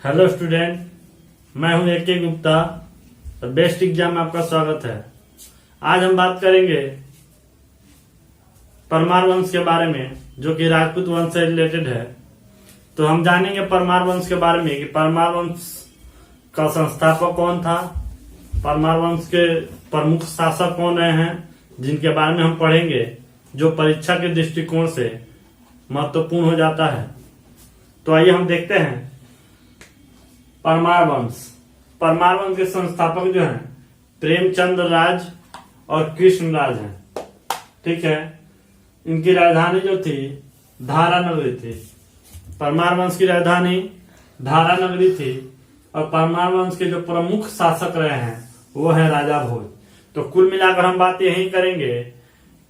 Hello student, मैं हूं A K. Gupta और बेस्ट एग्जाम में आपका स्वागत है। आज हम बात करेंगे परमार वंश के बारे में, जो कि राजपूत वंश से रिलेटेड है। तो हम जानेंगे परमार वंश के बारे में कि परमार वंश का संस्थापक कौन था, परमार वंश के प्रमुख शासक कौन रहे हैं, जिनके बारे में हम पढ़ेंगे, जो परीक्षा के दृष्टिकोण से महत्वपूर्ण हो जाता है। तो आइए हम देखते हैं परमार वंश। परमार वंश के संस्थापक जो हैं प्रेमचंद्र राज और कृष्ण राज हैं। ठीक है, इनकी राजधानी जो थी धारा नगरी थी। परमार वंश की राजधानी धारा नगरी थी और परमार वंश के जो प्रमुख शासक रहे हैं वो है राजा भोज। तो कुल मिलाकर हम बात यही करेंगे,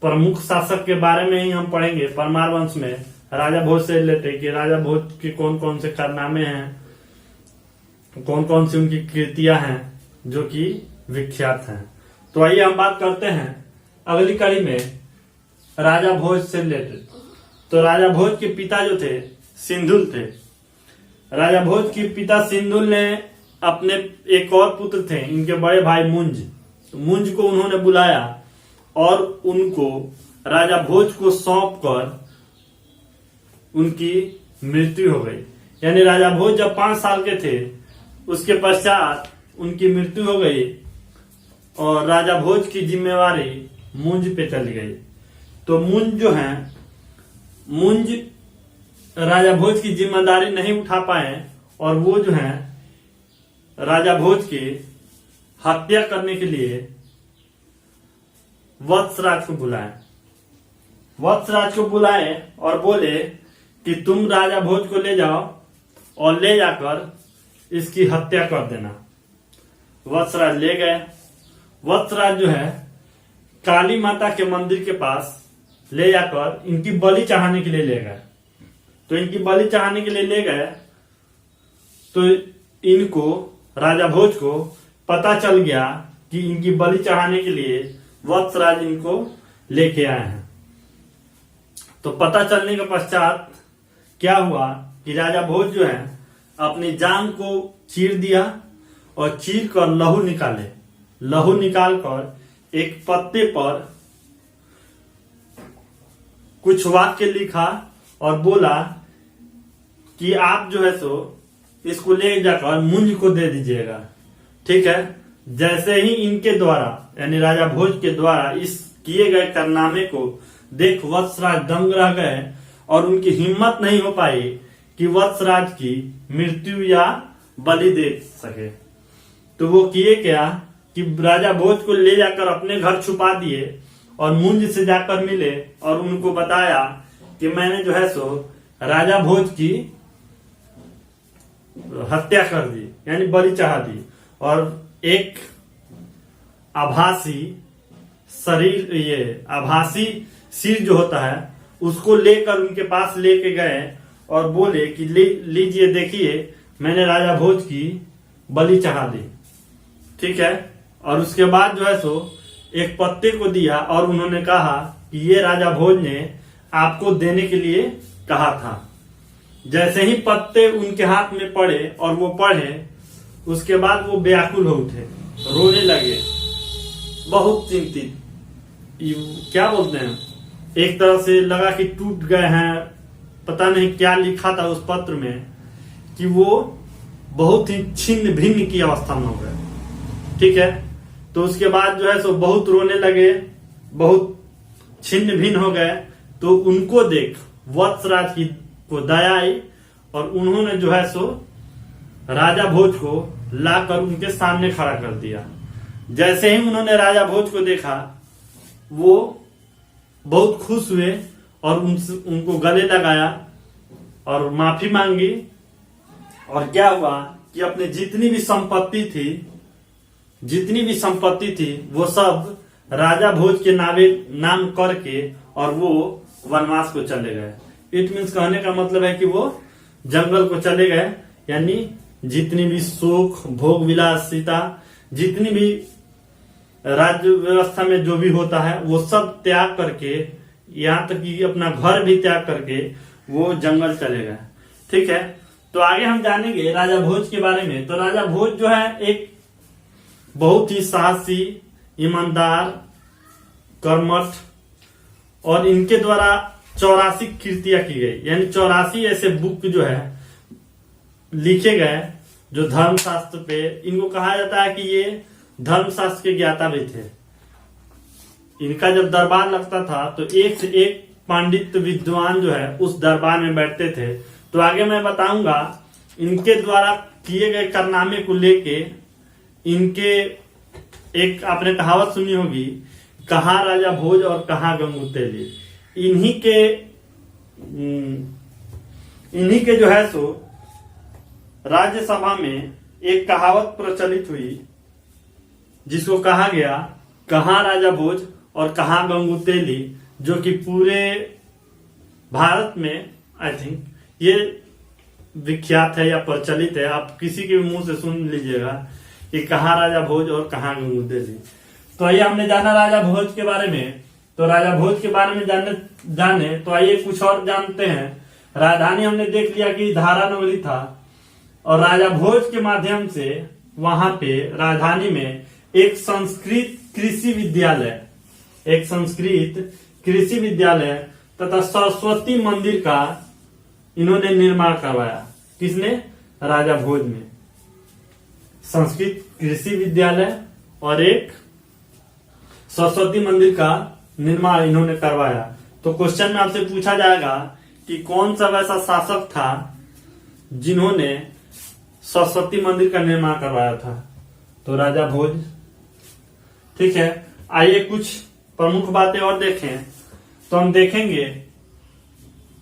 प्रमुख शासक के बारे में ही हम पढ़ेंगे परमार वंश में, राजा भोज से रिलेटेड कि राजा भोज के कौन कौन से कारनामे हैं, कौन कौन सी उनकी कृतियां हैं जो कि विख्यात हैं। तो आइए हम बात करते हैं अगली कड़ी में राजा भोज से रिलेटेड। तो राजा भोज के पिता जो थे सिंधुल थे। राजा भोज के पिता सिंधुल ने अपने एक और पुत्र थे, इनके बड़े भाई मुंज को उन्होंने बुलाया और उनको राजा भोज को सौंप कर उनकी मृत्यु हो गई। यानी राजा भोज जब 5 साल के थे उसके पश्चात उनकी मृत्यु हो गई और राजा भोज की जिम्मेवारी मुंज पे चली गई। तो मुंज राजा भोज की जिम्मेदारी नहीं उठा पाए और वो जो है राजा भोज की हत्या करने के लिए वत्सराज को बुलाए और बोले कि तुम राजा भोज को ले जाओ और ले जाकर इसकी हत्या कर देना। वत्सराज ले गए। वत्सराज जो है काली माता के मंदिर के पास ले जाकर इनकी बलि चढ़ाने के लिए ले गए। तो इनकी बलि चढ़ाने के लिए ले गए तो इनको राजा भोज को पता चल गया कि इनकी बलि चढ़ाने के लिए वत्सराज इनको लेके आए हैं। तो पता चलने के पश्चात क्या हुआ कि राजा भोज जो है अपनी जांग को चीर दिया और चीर कर लहू निकालकर एक पत्ते पर कुछ वाक्य लिखा और बोला कि आप जो है सो इसको ले जाकर मुंज को दे दीजिएगा। ठीक है, जैसे ही इनके द्वारा यानी राजा भोज के द्वारा इस किए गए कारनामे को देख वत्सराज दंग रह गए और उनकी हिम्मत नहीं हो पाई कि वत्सराज की मृत्यु या बलि दे सके। तो वो किए क्या कि राजा भोज को ले जाकर अपने घर छुपा दिए और मुंज से जाकर मिले और उनको बताया कि मैंने जो है सो राजा भोज की हत्या कर दी, यानी बलि चढ़ा दी। और एक आभासी सिर जो होता है उसको लेकर उनके पास लेके गए और बोले कि लीजिए देखिए मैंने राजा भोज की बलि चढ़ा दी। ठीक है, और उसके बाद जो है सो एक पत्ते को दिया और उन्होंने कहा कि ये राजा भोज ने आपको देने के लिए कहा था। जैसे ही पत्ते उनके हाथ में पड़े और वो पढ़े, उसके बाद वो व्याकुल हो उठे, रोने लगे, बहुत चिंतित, क्या बोलते हैं, एक तरह से लगा कि टूट गए हैं। पता नहीं क्या लिखा था उस पत्र में कि वो बहुत ही छिन्न भिन्न की अवस्था में हो गए। ठीक है, तो उसके बाद जो है सो बहुत रोने लगे, बहुत छिन्न भिन्न हो गए। तो उनको देख वत्सराज की को दया आई और उन्होंने जो है सो राजा भोज को लाकर उनके सामने खड़ा कर दिया। जैसे ही उन्होंने राजा भोज को देखा वो बहुत खुश हुए और उनको गले लगाया और माफी मांगी। और क्या हुआ कि अपने जितनी भी संपत्ति थी वो सब राजा भोज के नाम करके और वो वनवास को चले गए। इट मीन्स कहने का मतलब है कि वो जंगल को चले गए, यानी जितनी भी सुख भोग विलासिता, जितनी भी राज्य व्यवस्था में जो भी होता है वो सब त्याग करके, यहाँ तक कि अपना घर भी त्याग करके वो जंगल चले गए। ठीक है, तो आगे हम जानेंगे राजा भोज के बारे में। तो राजा भोज जो है एक बहुत ही साहसी, ईमानदार, कर्मठ, और इनके द्वारा 84 कृतियां की गई, यानी 84 ऐसे बुक जो है लिखे गए जो धर्मशास्त्र पे। इनको कहा जाता है कि ये धर्मशास्त्र के ज्ञाता भी थे। इनका जब दरबार लगता था तो एक से एक पंडित विद्वान जो है उस दरबार में बैठते थे। तो आगे मैं बताऊंगा इनके द्वारा किए गए कारनामे को लेके। इनके एक आपने कहावत सुनी होगी, कहाँ राजा भोज और कहाँ गंगू तेली। इन्हीं के जो है सो राज्यसभा में एक कहावत प्रचलित हुई जिसको कहा गया कहाँ राजा भोज और कहाँ गंगू तेली, जो कि पूरे भारत में आई थिंक ये विख्यात है या प्रचलित है। आप किसी के मुंह से सुन लीजिएगा कि कहाँ राजा भोज और कहाँ गंगू तेली। तो आइए हमने जाना राजा भोज के बारे में। तो राजा भोज के बारे में जाने तो आइए कुछ और जानते हैं। राजधानी हमने देख लिया कि धारा नगरी था, और राजा भोज के माध्यम से वहां पे राजधानी में एक संस्कृत कृषि विद्यालय तथा सरस्वती मंदिर का इन्होंने निर्माण करवाया। किसने? राजा भोज में संस्कृत कृषि विद्यालय और एक सरस्वती मंदिर का निर्माण इन्होंने करवाया। तो क्वेश्चन में आपसे पूछा जाएगा कि कौन सा वैसा शासक था जिन्होंने सरस्वती मंदिर का निर्माण करवाया था? तो राजा भोज। ठीक है, आइए कुछ प्रमुख बातें और देखें। तो हम देखेंगे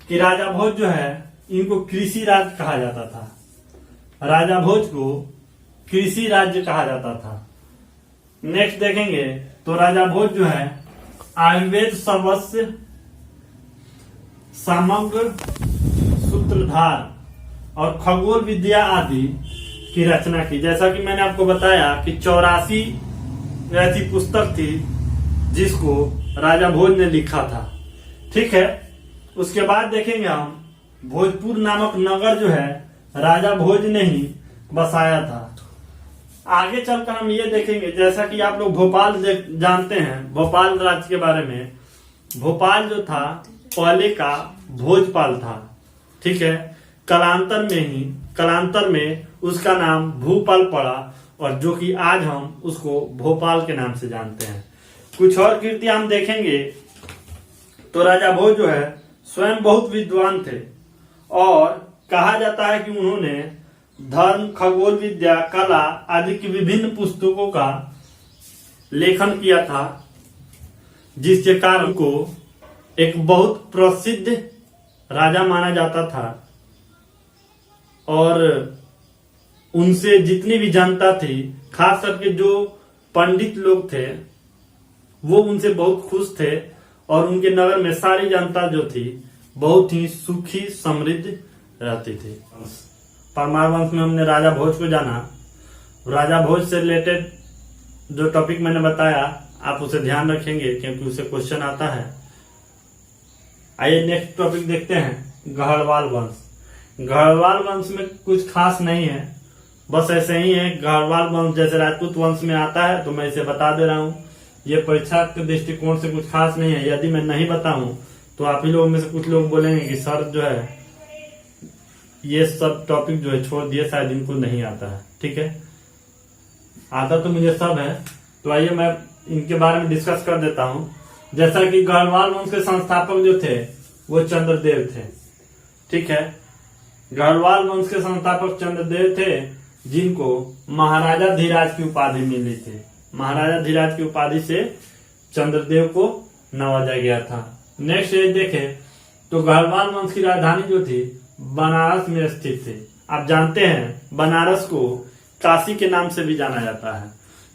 कि राजा भोज जो है इनको कृषि राज्य कहा जाता था। राजा भोज को कृषि राज्य कहा जाता था। नेक्स्ट देखेंगे तो राजा भोज जो है आयुर्वेद सर्वस्व समग्र सूत्रधार और खगोल विद्या आदि की रचना की। जैसा कि मैंने आपको बताया कि 84 ऐसी पुस्तक थी जिसको राजा भोज ने लिखा था। ठीक है, उसके बाद देखेंगे हम भोजपुर नामक नगर जो है राजा भोज ने ही बसाया था। आगे चलकर हम ये देखेंगे, जैसा कि आप लोग भोपाल जानते हैं, भोपाल राज्य के बारे में। भोपाल जो था पहले का भोजपाल था। ठीक है, कालांतर में उसका नाम भूपाल पड़ा, और जो कि आज हम उसको भोपाल के नाम से जानते हैं। कुछ और कृतियां हम देखेंगे तो राजा भोज जो है स्वयं बहुत विद्वान थे, और कहा जाता है कि उन्होंने धर्म, खगोल विद्या, कला आदि की विभिन्न पुस्तकों का लेखन किया था, जिसके कारण को एक बहुत प्रसिद्ध राजा माना जाता था। और उनसे जितनी भी जनता थी, खास करके जो पंडित लोग थे, वो उनसे बहुत खुश थे, और उनके नगर में सारी जनता जो थी बहुत ही सुखी समृद्ध रहती थी। परमार वंश में हमने राजा भोज को जाना। राजा भोज से रिलेटेड जो टॉपिक मैंने बताया आप उसे ध्यान रखेंगे, क्योंकि उसे क्वेश्चन आता है। आइए नेक्स्ट टॉपिक देखते हैं, गढ़वाल वंश। गढ़वाल वंश में कुछ खास नहीं है, बस ऐसे ही है। गढ़वाल वंश जैसे राजपूत वंश में आता है, तो मैं इसे बता दे रहा हूँ। ये परीक्षा के दृष्टिकोण से कुछ खास नहीं है। यदि मैं नहीं बताऊं तो आप ही लोगों में से कुछ लोग बोलेंगे कि सर जो है ये सब टॉपिक जो है छोड़ दिए, शायद इनको नहीं आता है। ठीक है, आता तो मुझे सब है। तो आइए मैं इनके बारे में डिस्कस कर देता हूं। जैसा कि गढ़वाल वंश के संस्थापक जो थे वो चंद्रदेव थे। ठीक है, गढ़वाल वंश के संस्थापक चंद्रदेव थे, जिनको महाराजा धीराज की उपाधि मिली थी। महाराजा धीराज की उपाधि से चंद्रदेव को नवाजा गया था। नेक्स्ट ये देखें तो गढ़वाल वंश की राजधानी जो थी बनारस में स्थित थी। आप जानते हैं बनारस को काशी के नाम से भी जाना जाता है।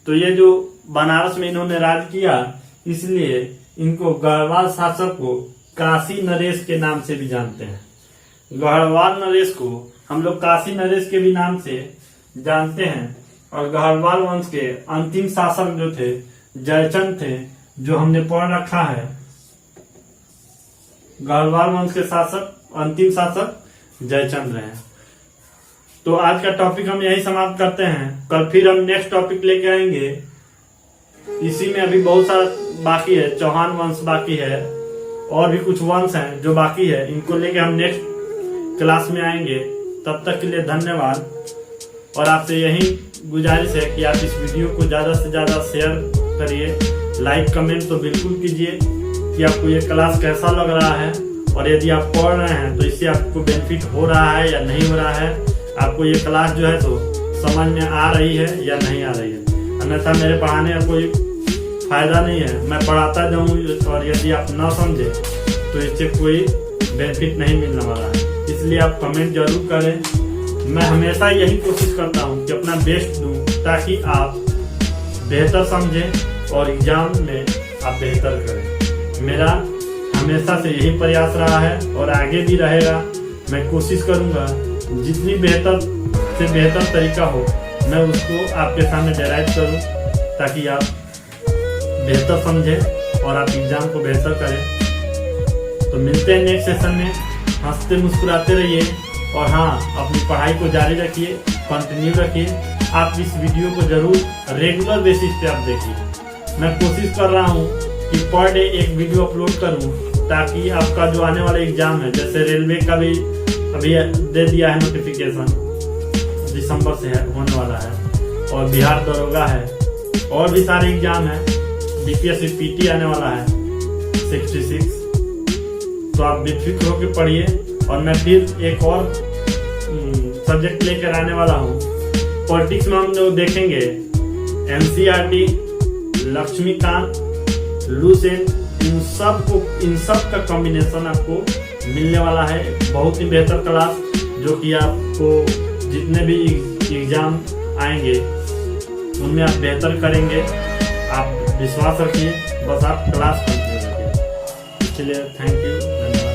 तो ये जो बनारस में इन्होंने राज किया, इसलिए इनको गढ़वाल शासक को काशी नरेश के नाम से भी जानते हैं। गढ़वाल नरेश को हम लोग काशी नरेश के भी नाम से जानते हैं। और गढ़वाल वंश के अंतिम शासक जो थे जयचंद थे, जो हमने पढ़ रखा है। गढ़वाल वंश के अंतिम शासक जयचंद रहे। तो आज का टॉपिक हम यही समाप्त करते हैं। कल फिर हम नेक्स्ट टॉपिक लेके आएंगे। इसी में अभी बहुत सारा बाकी है, चौहान वंश बाकी है और भी कुछ वंश हैं जो बाकी है, इनको लेके हम नेक्स्ट क्लास में आएंगे। तब तक के लिए धन्यवाद। और आपसे यही गुजारिश है कि आप इस वीडियो को ज्यादा से ज्यादा शेयर करिए, लाइक कमेंट तो बिल्कुल कीजिए कि आपको ये क्लास कैसा लग रहा है, और यदि आप पढ़ रहे हैं तो इससे आपको बेनिफिट हो रहा है या नहीं हो रहा है, आपको ये क्लास जो है तो समझ में आ रही है या नहीं आ रही है। अन्यथा मेरे पढ़ाने का कोई फायदा नहीं है, मैं पढ़ाता जाऊँ और यदि आप ना समझे तो इससे कोई बेनिफिट नहीं मिलने वाला है। इसलिए आप कमेंट जरूर करें। मैं हमेशा यही कोशिश करता हूँ कि अपना बेस्ट दूं ताकि आप बेहतर समझें और एग्जाम में आप बेहतर करें। मेरा हमेशा से यही प्रयास रहा है और आगे भी रहेगा। मैं कोशिश करूंगा जितनी बेहतर से बेहतर तरीका हो मैं उसको आपके सामने डेराइव करूं ताकि आप बेहतर समझें और आप एग्जाम को बेहतर करें। तो मिलते हैं नेक्स्ट सेशन में। हंसते मुस्कुराते रहिए और हाँ, अपनी पढ़ाई को जारी रखिए, कंटिन्यू रखिए। आप इस वीडियो को जरूर रेगुलर बेसिस पे आप देखिए। मैं कोशिश कर रहा हूँ कि पर डे एक वीडियो अपलोड करूँ ताकि आपका जो आने वाला एग्जाम है, जैसे रेलवे का भी अभी दे दिया है नोटिफिकेशन, दिसंबर से होने वाला है, और बिहार दरोगा है, और भी सारे एग्जाम है, बीपीएससी पीटी आने वाला है 66। तो आप बेफिक्र होकर पढ़िए। और मैं फिर एक और सब्जेक्ट लेकर आने वाला हूँ। पॉलिटिक्स में हम लोग देखेंगे एनसीईआरटी, लक्ष्मीकांत, लुसेंट, इन सब का कॉम्बिनेशन आपको मिलने वाला है। बहुत ही बेहतर क्लास जो कि आपको जितने भी एग्जाम आएंगे उनमें आप बेहतर करेंगे। आप विश्वास रखिए, बस आप क्लास कंटिन्यू रखिए। इसलिए थैंक यू, धन्यवाद।